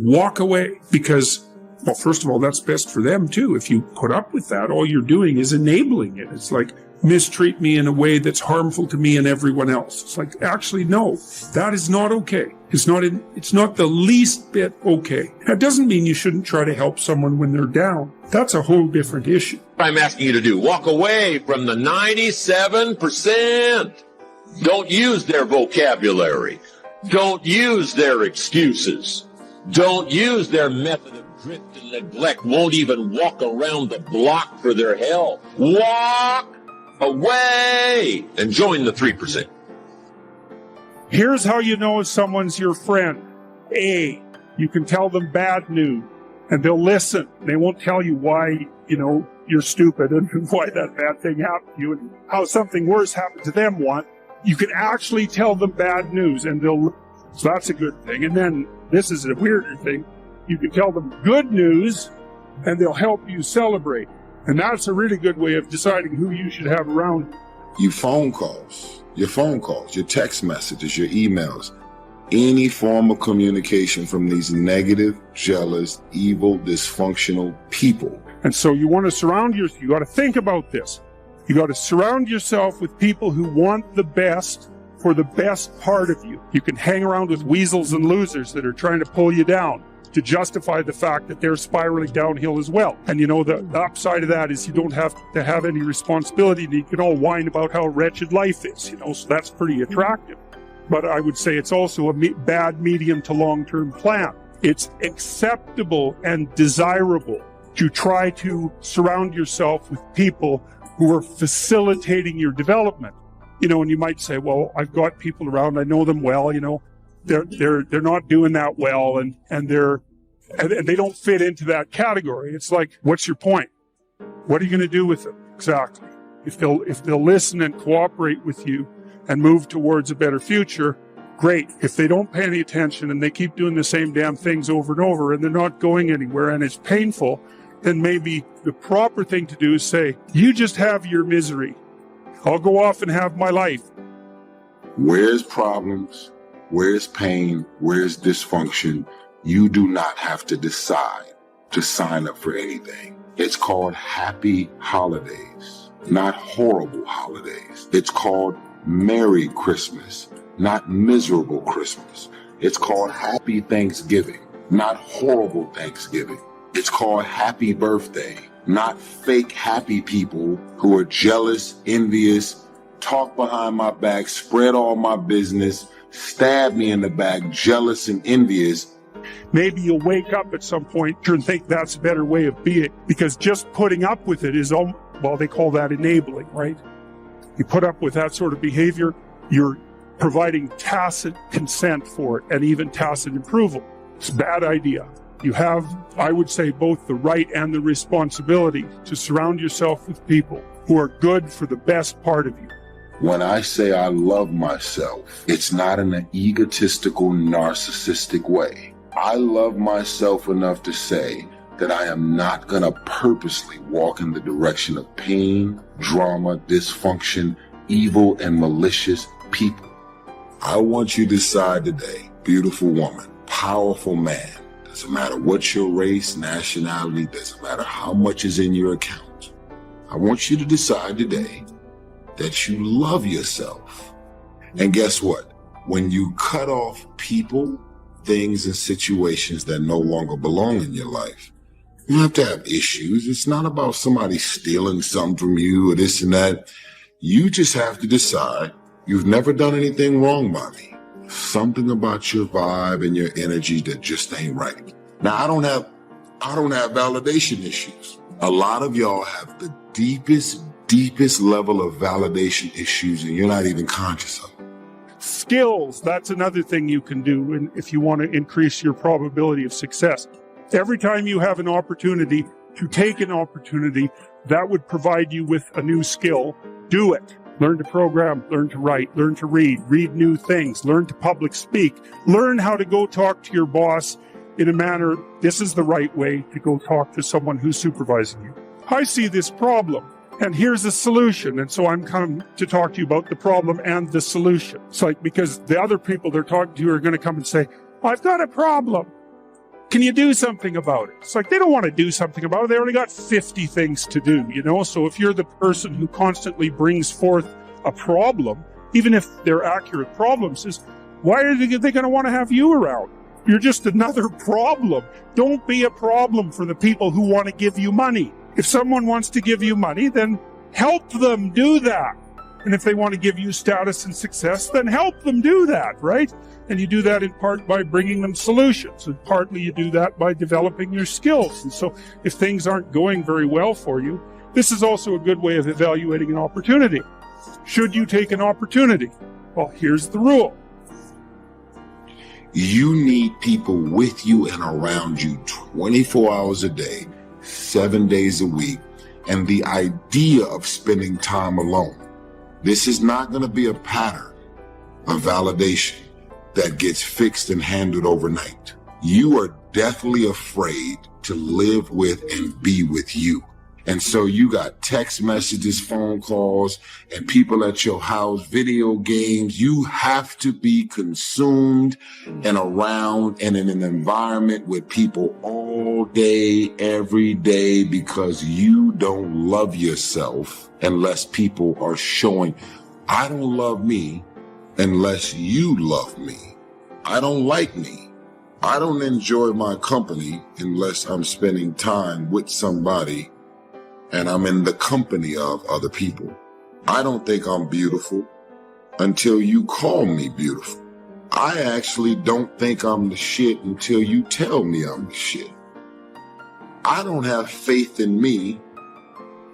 walk away. Because, well, first of all, that's best for them too. If you put up with that, all you're doing is enabling it. It's like, mistreat me in a way that's harmful to me and everyone else. It's like, actually, no, that is not okay. It's not the least bit okay. That doesn't mean you shouldn't try to help someone when they're down. That's a whole different issue. I'm asking you to do, walk away from the 97%. Don't use their vocabulary. Don't use their excuses. Don't use their method of drift and neglect. Won't even walk around the block for their hell. Walk away and join the 3%. Here's how you know if someone's your friend. A, you can tell them bad news and they'll listen. They won't tell you why, you're stupid and why that bad thing happened to you and how something worse happened to them once. You can actually tell them bad news and so that's a good thing. And then this is a weirder thing. You can tell them good news and they'll help you celebrate. And that's a really good way of deciding who you should have around. Your phone calls, your text messages, your emails, any form of communication from these negative, jealous, evil, dysfunctional people. And so you want to surround yourself, you got to think about this. You got to surround yourself with people who want the best for the best part of you. You can hang around with weasels and losers that are trying to pull you down to justify the fact that they're spiraling downhill as well. And the upside of that is you don't have to have any responsibility. You can all whine about how wretched life is, so that's pretty attractive. But I would say it's also a bad medium to long-term plan. It's acceptable and desirable to try to surround yourself with people who are facilitating your development. And you might say, well, I've got people around, I know them well, they're not doing that well and they don't fit into that category. It's like, what's your point? What are you going to do with them? Exactly. If they'll listen and cooperate with you and move towards a better future, great. If they don't pay any attention and they keep doing the same damn things over and over and they're not going anywhere and it's painful, then maybe the proper thing to do is say, you just have your misery. I'll go off and have my life. Where's problems? Where's pain? Where's dysfunction? You do not have to decide to sign up for anything. It's called happy holidays, not horrible holidays. It's called Merry Christmas, not miserable Christmas. It's called Happy Thanksgiving, not horrible Thanksgiving. It's called Happy Birthday, not fake happy people who are jealous, envious, talk behind my back, spread all my business, stab me in the back, jealous and envious. Maybe you'll wake up at some point and think that's a better way of being, because just putting up with it is, they call that enabling, right? You put up with that sort of behavior, you're providing tacit consent for it and even tacit approval. It's a bad idea. You have, I would say, both the right and the responsibility to surround yourself with people who are good for the best part of you. When I say I love myself, it's not in an egotistical, narcissistic way. I love myself enough to say that I am not going to purposely walk in the direction of pain, drama, dysfunction, evil, and malicious people. I want you to decide today, beautiful woman, powerful man, doesn't matter what your race, nationality, doesn't matter how much is in your account. I want you to decide today that you love yourself. And guess what? When you cut off people, things, and situations that no longer belong in your life, you don't have to have issues. It's not about somebody stealing something from you or this and that. You just have to decide you've never done anything wrong by me. Something about your vibe and your energy that just ain't right. Now, I don't have validation issues. A lot of y'all have the deepest level of validation issues and you're not even conscious of it. Skills, that's another thing you can do if you want to increase your probability of success. Every time you have an opportunity to take an opportunity that would provide you with a new skill, do it. Learn to program, learn to write, learn to read new things, learn to public speak, learn how to go talk to your boss in a manner, this is the right way to go talk to someone who's supervising you. I see this problem, and here's a solution, and so I'm coming to talk to you about the problem and the solution. It's like, because the other people they're talking to are going to come and say, I've got a problem. can you do something about it? It's like they don't want to do something about it. They already got 50 things to do, So if you're the person who constantly brings forth a problem, even if they're accurate problems, why are they going to want to have you around? You're just another problem. Don't be a problem for the people who want to give you money. If someone wants to give you money, then help them do that. And if they want to give you status and success, then help them do that, right? And you do that in part by bringing them solutions, and partly you do that by developing your skills. And so if things aren't going very well for you, this is also a good way of evaluating an opportunity. Should you take an opportunity? Well, here's the rule. You need people with you and around you 24 hours a day, 7 days a week, and the idea of spending time alone. This is not going to be a pattern of validation that gets fixed and handled overnight. You are deathly afraid to live with and be with you. And so you got text messages, phone calls, and people at your house, video games. You have to be consumed and around and in an environment with people all day, every day, because you don't love yourself unless people are showing. I don't love me unless you love me. I don't like me. I don't enjoy my company unless I'm spending time with somebody and I'm in the company of other people. I don't think I'm beautiful until you call me beautiful. I actually don't think I'm the shit until you tell me I'm the shit. I don't have faith in me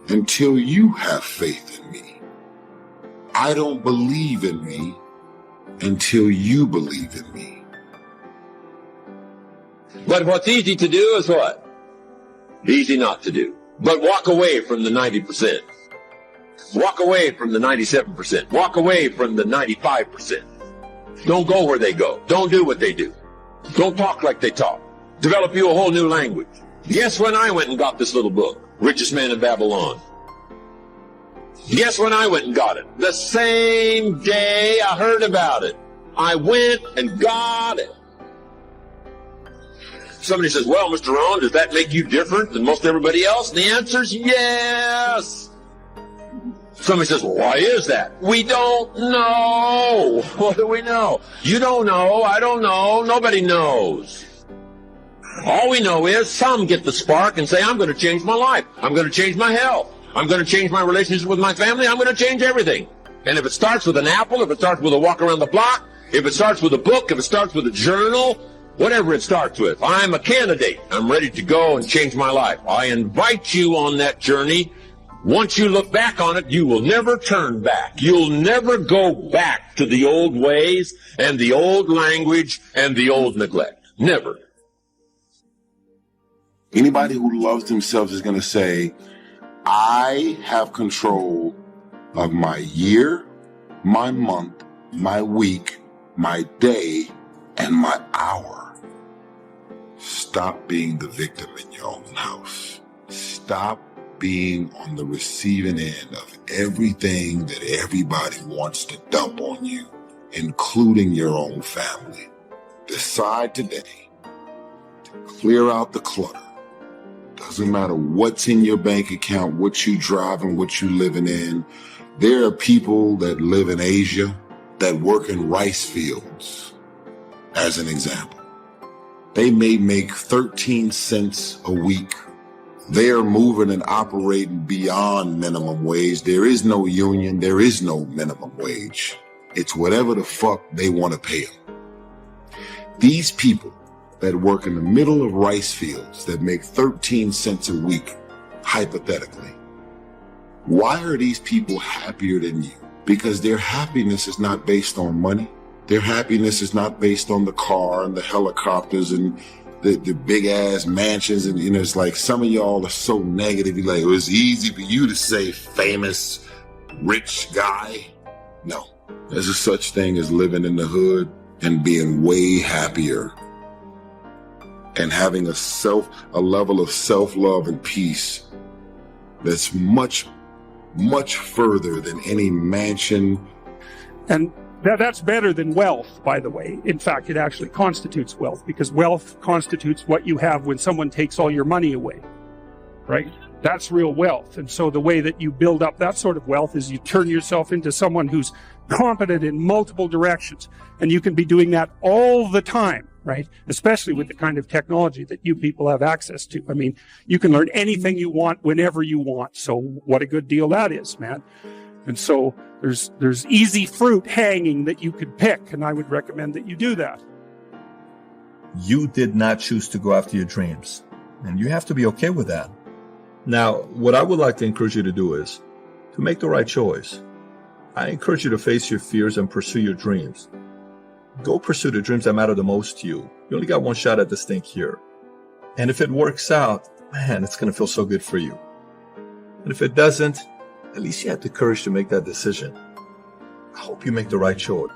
until you have faith in me. I don't believe in me until you believe in me. But what's easy to do is what? Easy not to do. But walk away from the 90%. Walk away from the 97%. Walk away from the 95%. Don't go where they go. Don't do what they do. Don't talk like they talk. Develop you a whole new language. Guess when I went and got this little book, Richest Man in Babylon? Guess when I went and got it? The same day I heard about it. I went and got it. Somebody says, well, Mr. Rohn, does that make you different than most everybody else? And the answer is yes. Somebody says, well, why is that? We don't know. What do we know? You don't know. I don't know. Nobody knows. All we know is some get the spark and say, I'm going to change my life. I'm going to change my health. I'm going to change my relationship with my family. I'm going to change everything. And if it starts with an apple, if it starts with a walk around the block, if it starts with a book, if it starts with a journal, whatever it starts with, I'm a candidate. I'm ready to go and change my life. I invite you on that journey. Once you look back on it, you will never turn back. You'll never go back to the old ways and the old language and the old neglect. Never. Anybody who loves themselves is going to say, I have control of my year, my month, my week, my day, and my hour. Stop being the victim in your own house. Stop being on the receiving end of everything that everybody wants to dump on you, including your own family. Decide today to clear out the clutter. Doesn't matter what's in your bank account, what you driving, what you living in. There are people that live in Asia that work in rice fields, as an example. They may make 13 cents a week. They are moving and operating beyond minimum wage. There is no union. There is no minimum wage. It's whatever the fuck they want to pay them. These people that work in the middle of rice fields that make 13 cents a week, hypothetically, why are these people happier than you? Because their happiness is not based on money. Their happiness is not based on the car and the helicopters and the big ass mansions. And, it's like some of y'all are so negative. You're like, it was easy for you to say famous, rich guy. No, there's a such thing as living in the hood and being way happier and having a level of self-love and peace that's much, much further than any mansion. And That's better than wealth, by the way. In fact, it actually constitutes wealth, because wealth constitutes what you have when someone takes all your money away, right? That's real wealth. And so the way that you build up that sort of wealth is you turn yourself into someone who's competent in multiple directions. And you can be doing that all the time, right? Especially with the kind of technology that you people have access to. I mean, you can learn anything you want whenever you want. So what a good deal that is, man. And so there's easy fruit hanging that you could pick, and I would recommend that you do that. You did not choose to go after your dreams, and you have to be okay with that. Now, what I would like to encourage you to do is to make the right choice. I encourage you to face your fears and pursue your dreams. Go pursue the dreams that matter the most to you. You only got one shot at this thing here. And if it works out, man, it's going to feel so good for you. And if it doesn't, at least you had the courage to make that decision. I hope you make the right choice.